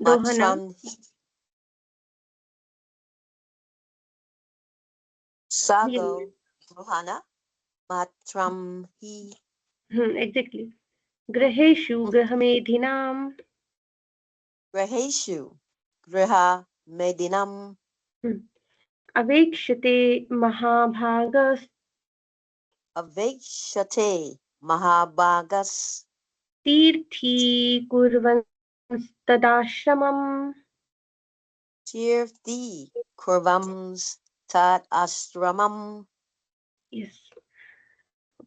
Dohana. Matram Sago Dohana. Matram hi. Exactly. Graheshu Grahamedhinam. Graheshu. Griha Medinam. Avekshate Mahabhagas. Avekshate Mahabhagas. Tirthi Kurvanstadashramam. Tirthi Kurvams Tat Astramam. Yes.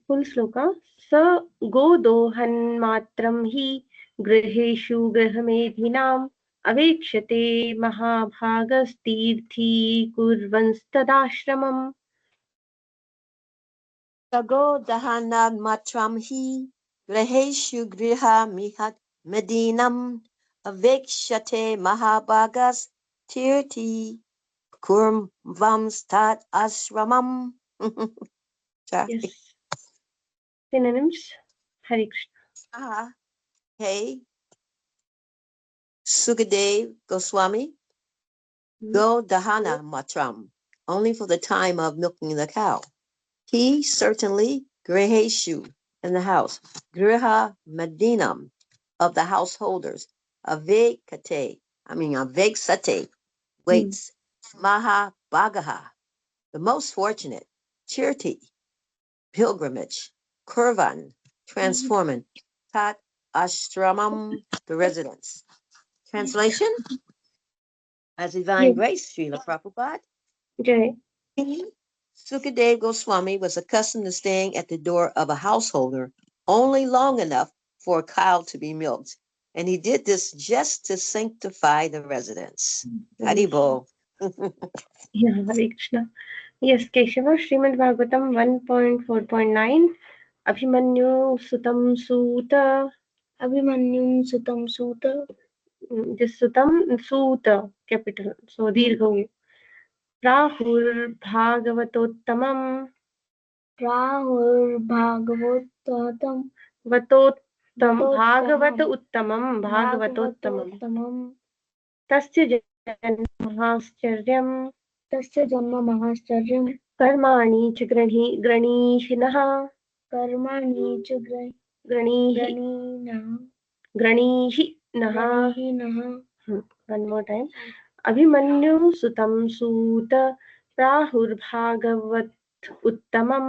Full sloka. Sa Godohan Matram hi Graheshu Grahamedhinam. Avekshate Mahabhagas Tirthi Kurvanstadashramam. Sago Dahana Matram hi. Graheshu Griha Mihat Medinam. Avekshate Mahabhagas Tirthi Kurvams Tat Ashramam. Yes. Synonyms. Hare Krishna. Hey, Sukadev Goswami, Hmm. go Dahana Matram, only for the time of milking the cow. He certainly Griheshu in the house, Griha Medinam of the householders, Aveksate, waits, Maha Bagaha, the most fortunate, Tirti, pilgrimage, Kurvan, transforming, Tat Ashramam, the residence. Translation? As Divine Yes. Grace, Srila Prabhupada. Jai. Sukadev Goswami was accustomed to staying at the door of a householder only long enough for a cow to be milked, and he did this just to sanctify the residence. Haribol. Yeah, Hare Krishna. Yes, Keshava, Srimad Bhagavatam 1.4.9. Abhimanyu Sutam Suta. Abhimanyum Sutam Suta. This Sutam Suta, capital. So, Dirgha. Rahur Bhagavatottamam. Rahur Bhagavottatam. Vatottam. Bhagavat Uttamam. Bhagavatottamam. Bhagavottamam. Tasya Janmahascharya. Tasya Janma Mahacharyam. Karmani च गृणीषिणः Karmani च गृणीहि गृणीषिणः. Granihinah. One more time. Abhimanyu सुतं सूत प्राहुर्भागवत उत्तमं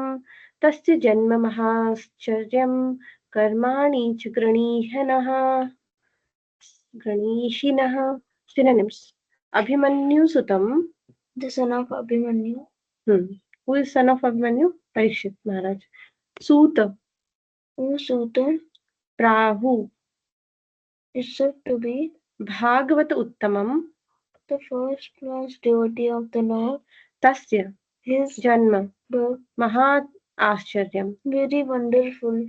तस्य जन्म महाश्चर्यं कर्माणि च गृणीषिणः. Synonyms. Abhimanyu सुतं. The son of Abhimanyu. Who is son of Abhimanyu? Parikshit Maharaj. Suta. Who Suta Prahu. is said to be Bhagavat Uttamam. the first class devotee of the Lord. Tasya. His Janma. birth, Mahat Ascharyam. very wonderful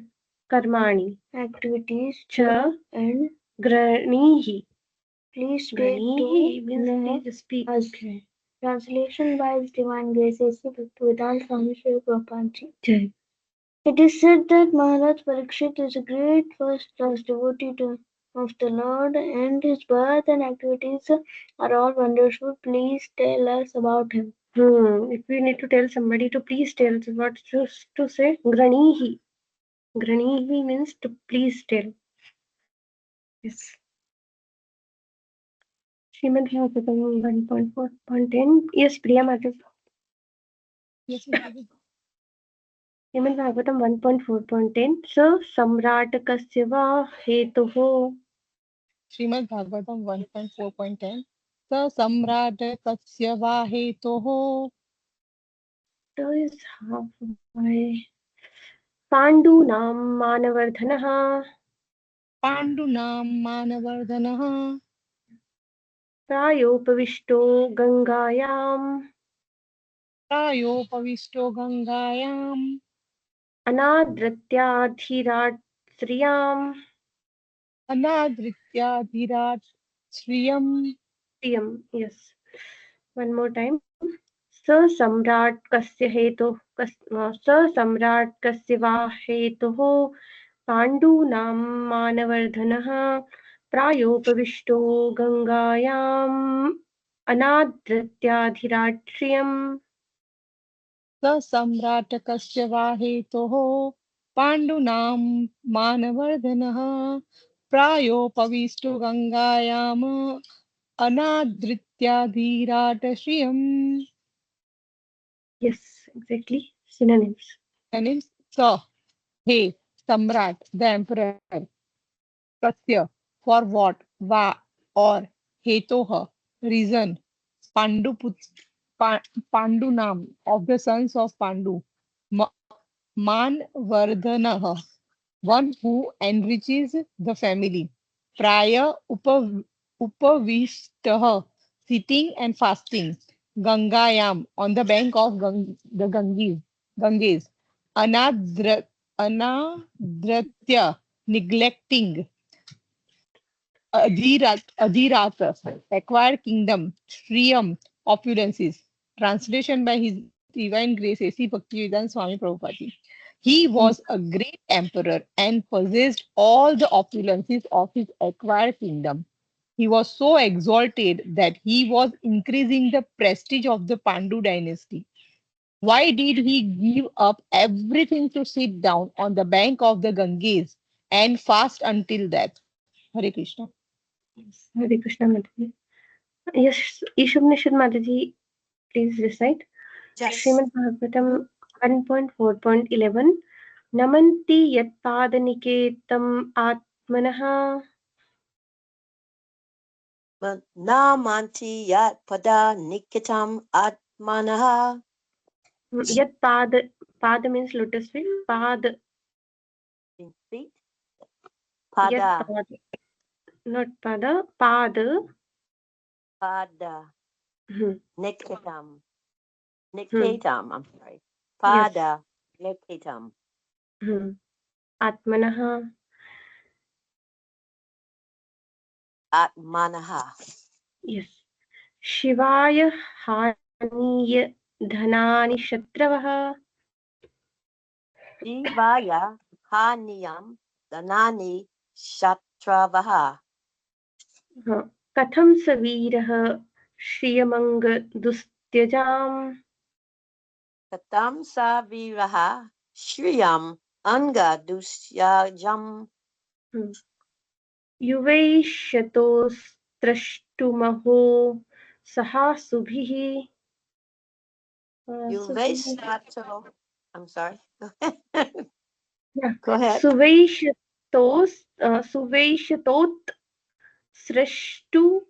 Karmani. activities, Cha. and Granihi. please take Granihi to means know please speak. us. Translation by His Divine Grace A.C. Bhaktivedanta Swami Srila Prabhupada Ji. Jai. It is said that Maharaj Parikshit is a great first-class devotee of the Lord, and his birth and activities are all wonderful. Please tell us about him. If we need to tell somebody to please tell, what to say? Granihi. Granihi means to please tell. Yes. Srimad Bhagavatam 1.4.10. Yes, Priya Madhav. Yes, Srimad Bhagavatam 1.4.10. Sa samratakasya va hetuho. Srimad Bhagavatam 1.4.10. Sa samratakasya va hetoho. So is halfway. Pandunam manavardhanaha. Pandunam manavardhanaha. Prayopavisto gangayam. Prayopavisto gangayam. Anadrityadhirat sriyam. Anadrityadhirat shriyam. Yes. One more time. सम्राट् कस्य वा हेतुः पाण्डूनां मानवर्धनः प्रायोपविष्टो गङ्गायाम् अनादृत्याधिराष्ट्रियम् स सम्राटकस्य वा हेतोः पाण्डूनां मानवर्धनः प्रायोपविष्टो गङ्गायाम् अनादृत्याधिराटश्रियम्. Yes, exactly. Synonyms. And it's he, Samrat, the emperor, Kasya, for what, va, or hetoha, reason, Pa, Pandunam, of the sons of Pandu, Ma, Manvardhanaha, one who enriches the family, Praya Upavishtaha, sitting and fasting, Gangayam, on the bank of the Ganges, Anadra, Anadratya, neglecting, Adhirata, acquired kingdom, Shriyam, opulences. Translation by His Divine Grace A.C. Bhaktivedanta Swami Prabhupada. He was a great emperor and possessed all the opulences of his acquired kingdom. He was so exalted that he was increasing the prestige of the Pandu dynasty. Why did he give up everything to sit down on the bank of the Ganges and fast until death? Hare Krishna. Yes. Hare Krishna Mataji. Yes, Ishubnishad Mataji, please recite. Yes. Srimad Bhagavatam 1.4.11 Namanti yat padaniketam atmanah Namanti yat pada nikitam atmanaha. yat pada means lotus feet. Feet. Yat Pada. not pada. Nikitam. Hmm. Niketam, I'm sorry. Yes. Pada. Niketam. Atmanah. Atmanaha. Yes. Shivaya haniya dhanani shatravah. Shivaya haniyam danani shatravaha. कथं स वीरः श्रियमङ्गदुस्त्यजाम् Katam sa viraha shriyam anga dusyajam. युवैष्यतोस्त्रष्टुमहो सहासुभिः Yuveshtato. I'm sorry. Yeah. Go ahead. सुवैष्यतोत् स्रष्टुम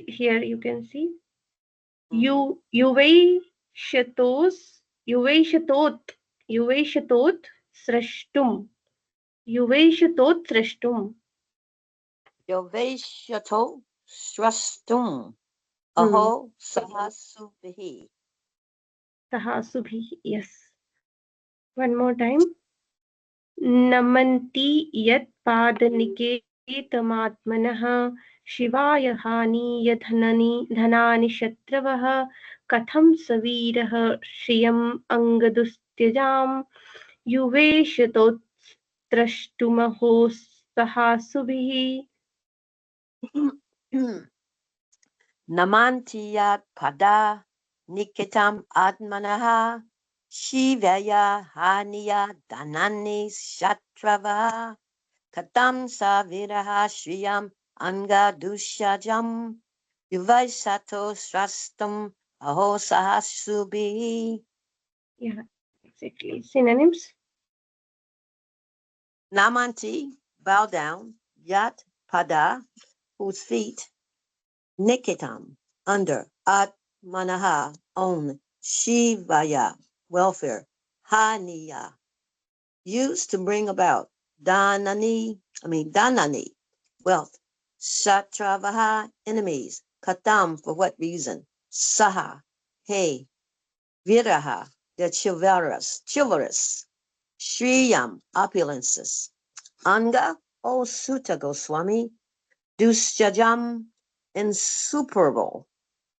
here you can see युवैष्यतोत् स्रष्टुम Yoveshato srastum. Aho sahasubihi. सहासुभिः yes one more time नमन्ति यत् पादनिकेतमात्मनः शिवाय हानिय धनानि शत्रवः कथं स वीरः श्रियम् अङ्गदुस्त्यजाम् युवेशतोत्स्रष्टुमहो सहासुभिः Namanti yat pada nikitam atmanaha. Shivaya haniya danani shatrava. Katam sa viraha shriyam anga dushajam. Yuvaisato srastum aho sahasubi. yeah exactly synonyms Namanti, bow down. Yat pada, whose feet. Nikitam, under. Atmanaha, own. Shivaya, welfare. Haniya, used to bring about. Danani, wealth. Shatravaha, enemies. Katam, for what reason? Saha, hey. Viraha, the chivalrous. Shriyam, opulences. Anga, O Sutta Goswami. Dusyajam, insuperable.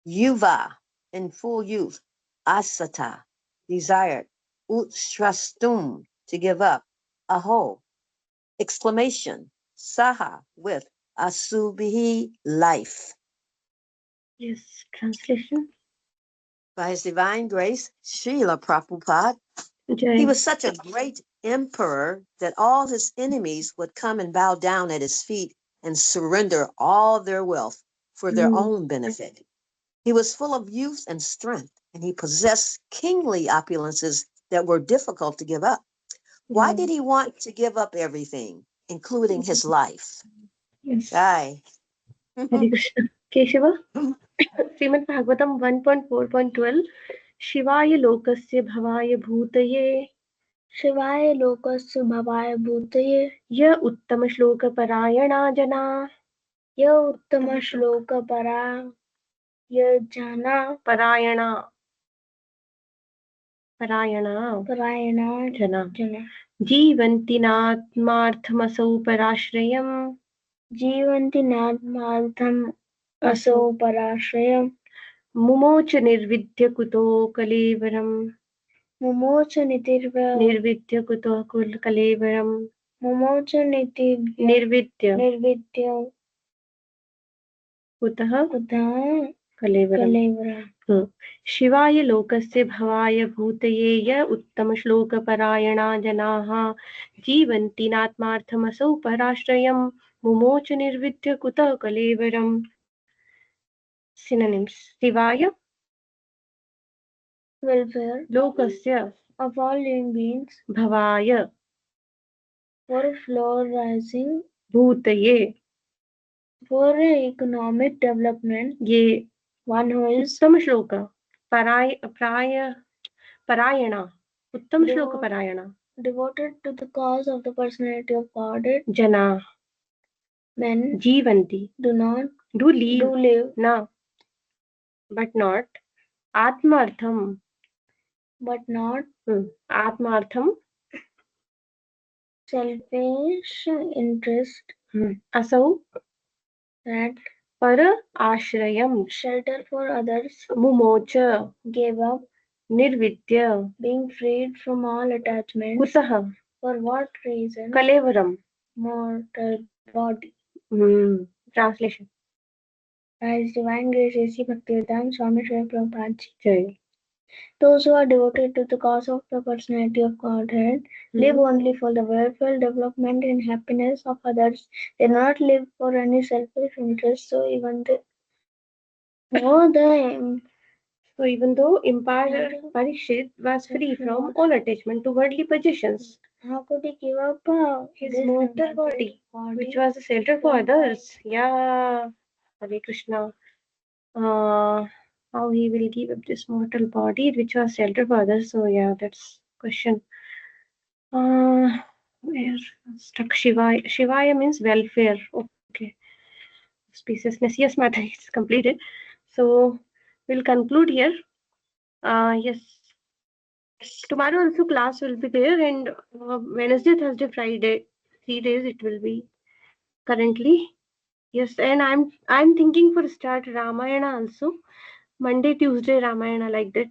Yuva, in full youth. Asata, desired. Utstrastum, to give up. Aho, exclamation. Saha, with. Asubihi, life. Yes, translation. By his divine grace, Srila Prabhupada, he Jai. was such a great emperor that all his enemies would come and bow down at his feet and surrender all their wealth for their own benefit. He was full of youth and strength, and he possessed kingly opulences that were difficult to give up. Why did he want to give up everything, including his life? Yes. Jai. Hare Krishna. Keshava. Srimad Bhagavatam 1.4.12 Shivaya lokasya bhavaya bhutaye शिवाय लोकस्य भवाय भूतये ya uttama shloka parayana jana य उत्तम श्लोक परा य जाना parayana parayana परायणा jana जन जीवन्ति नात्मार्थमसौ पराश्रयम् जीवन्ति नात्मार्थम् असौ पराश्रयम् मुमोच निर्विद्य कुतो कलेवरम् मुमोच नितिर्व निर्विद्य कुतो कलेवरम् मुमोच नीति निर्विद्य निर्विद्य कुतः कुतः कलेवरम् कलेवरम् शिवाय लोकस्य भवाय भूतये य उत्तमश्लोकपरायणा जनाः जीवन्ति नात्मार्थमसौ पराश्रयम् मुमोच निर्विद्य कुतः कलेवरम् Synonyms शिवाय welfare लोकस्य of all living beings भवाय for floor rising भूतये for economic development ये one who is उत्तम श्लोक परायणा उत्तम श्लोक परायणा devoted to the cause of the personality of Godhead. जना Men जीवन्ति do not do live do live न but not आत्मार्थम but not आत्मार्थम selfish interest असौ that पर आश्रयम shelter for others मुमोच gave up निर्विद्य being freed from all attachments. कुतः For what reason? कलेवरम Mortal body. Translation By His divine grace, A.C. Bhaktivedanta Swami Srila Prabhupada ji. Jai. Those who are devoted to the cause of the personality of Godhead live only for the welfare, development, and happiness of others. They do not live for any selfish interest. So even though Emperor Parikshit was free from all attachment to worldly possessions, how could he give up his this mortal body, which was a shelter for others. Yeah, Hare Krishna. How he will give up this mortal body, which was shelter for others. So yeah, that's question. Where stuck Shivaya? Shivaya means welfare. Okay. Speciousness. Yes, Mata, it's completed. So we'll conclude here. Yes. Tomorrow also class will be there, and Wednesday, Thursday, Friday, 3 days it will be currently. Yes, and I'm thinking for start Ramayana also. Monday, Tuesday, Ramayana like that.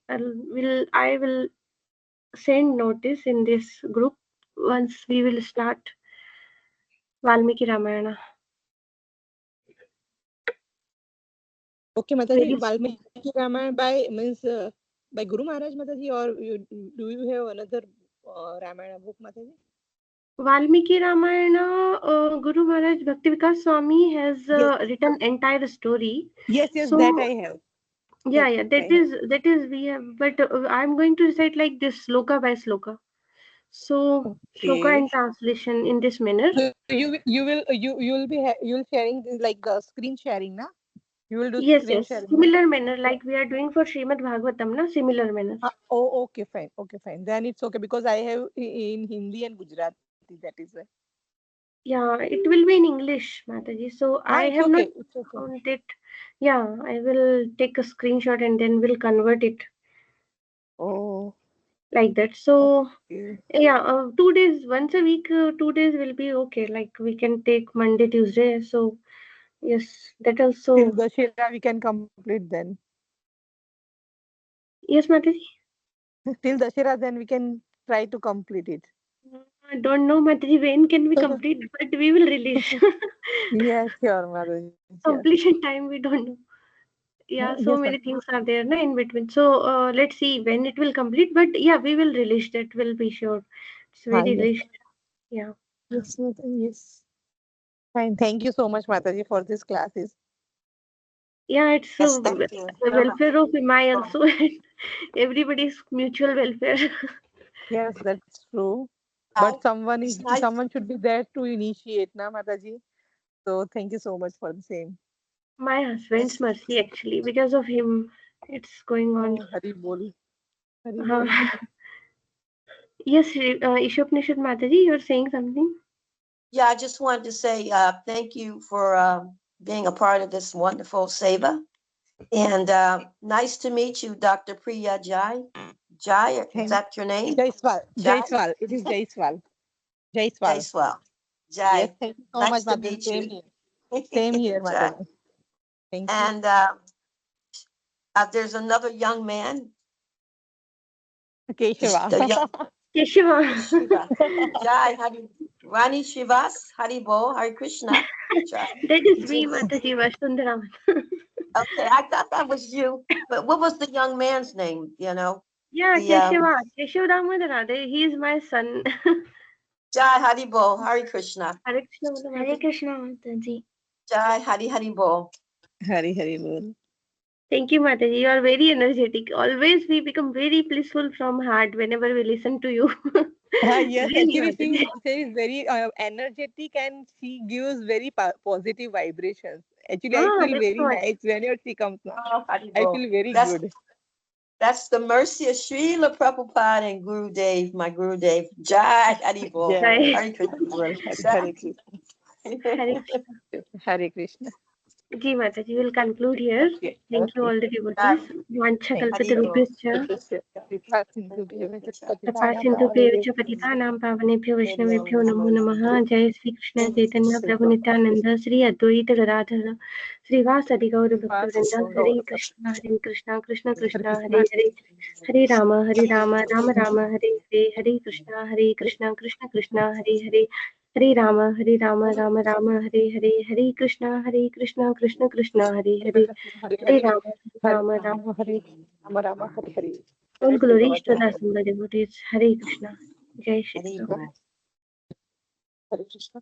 I will send notice in this group once we will start Valmiki Ramayana. Okay, Mataji, Very Valmiki Ramayana by Guru Maharaj, Mataji, or do you have another Ramayana book, Mataji? Valmiki Ramayana, Guru Maharaj Bhakti Vikas Swami has written entire story. Yes, So, that I have. Yeah, that is we have, but I'm going to recite like this sloka by sloka. So sloka and translation in this manner. So you'll sharing this like screen sharing, na? You will do Yes, screen yes, sharing. similar manner like we are doing for Srimad Bhagavatam, na similar manner. Oh, okay, fine. Then it's okay because I have in Hindi and Gujarati. That is why. Yeah, it will be in English, Mataji. So I have not found it. Yeah, I will take a screenshot and then we'll convert it. Oh, like that. So okay. yeah, 2 days, once a week, 2 days will be okay. Like we can take Monday, Tuesday. So Yes, that also. Till Dashera we can complete then. Yes, Mataji. Till Dashera then we can try to complete it. I don't know, Mataji, when can we complete, but we will release. Yes, sure, Mataji. Sure. Completion time, we don't know. Yeah, so Yes, many things are there na, in between. So let's see when it will complete. But yeah, we will release. That will be sure. It's very yes. released. Yeah. Yes, Mataji, yes. Fine. Thank you so much, Mataji, for these classes. Yeah, it's Yes, the thank you. welfare of MI also. Everybody's mutual welfare. Yes, that's true. Hi. But someone It's is nice. someone should be there to initiate, na Mataji. So thank you so much for the same. My husband's mercy, actually, because of him, it's going on. Oh, Hari Bol. Hari Uh, Bol. yes, Ishopnishad Mataji, you're saying something? Yeah, I just wanted to say thank you for being a part of this wonderful seva. And nice to meet you, Dr. Priya Jai. Jai, is that your name? Jaiswal. Jai? Jaiswal. It is Jaiswal. Jaiswal. Jaiswal. Jai. Yes, thank you so Nice much, to Mataji. meet Same you. here. Same here, Jai. Mataji. Thank you. And there's another young man. Keshava. The young Keshava. Shiva. Jai, Rani Shivas, Hari Bol, Hare Krishna. Jai. That is me, Mataji Vasundharaman. Okay, I thought that was you. But what was the young man's name? You know, Yeah, the Keshava. Keshav Damodara. He is my son. Jai Hari Bol, Hare Krishna. Hare Krishna, Mother Hare Mataji. Krishna, Mataji. Jai Hari Bol. Hari Hari Bol. Thank you, Mataji. You are very energetic. Always we become very blissful from heart whenever we listen to you. Yes, Really, actually, Mataji. she is very energetic and she gives very positive vibrations. Actually, I Ah, feel that's very what. nice whenever she comes. Now. Oh, Hari I Bol. feel very That's good. that's the mercy of Srila Prabhupada and Guru Dev, my Guru Dev. Jai Hari Bol. Jai. Hare Krishna. Well, Hare Krishna. Hare Krishna. Hare Krishna. Ji Mataji, we will conclude here. Okay. Thank you Okay. all the devotees. Vancha Thank Hari Bol. kalpatarubhyascha. you. कृपासिन्धुभ्यो च पतितानां पावनेभ्यो वैष्णवेभ्यो नमो नमः जय श्री कृष्ण चैतन्य प्रभु नित्यानंद श्री अद्वैत गदाधर श्रीवासदि गौर भक्तवृंद हरे कृष्णा कृष्ण कृष्ण हरे हरे हरे राम राम हरे कृष्णा कृष्ण कृष्ण हरे हरे हरे राम राम हरे Krishna Krishna Krishna Hare Hare Ram Hare Rama, Hare Hare. all Hare glories to Krishna. the assembled devotees. Hare Krishna. Jai Shri Hari Krishna. Bol. Hare Krishna.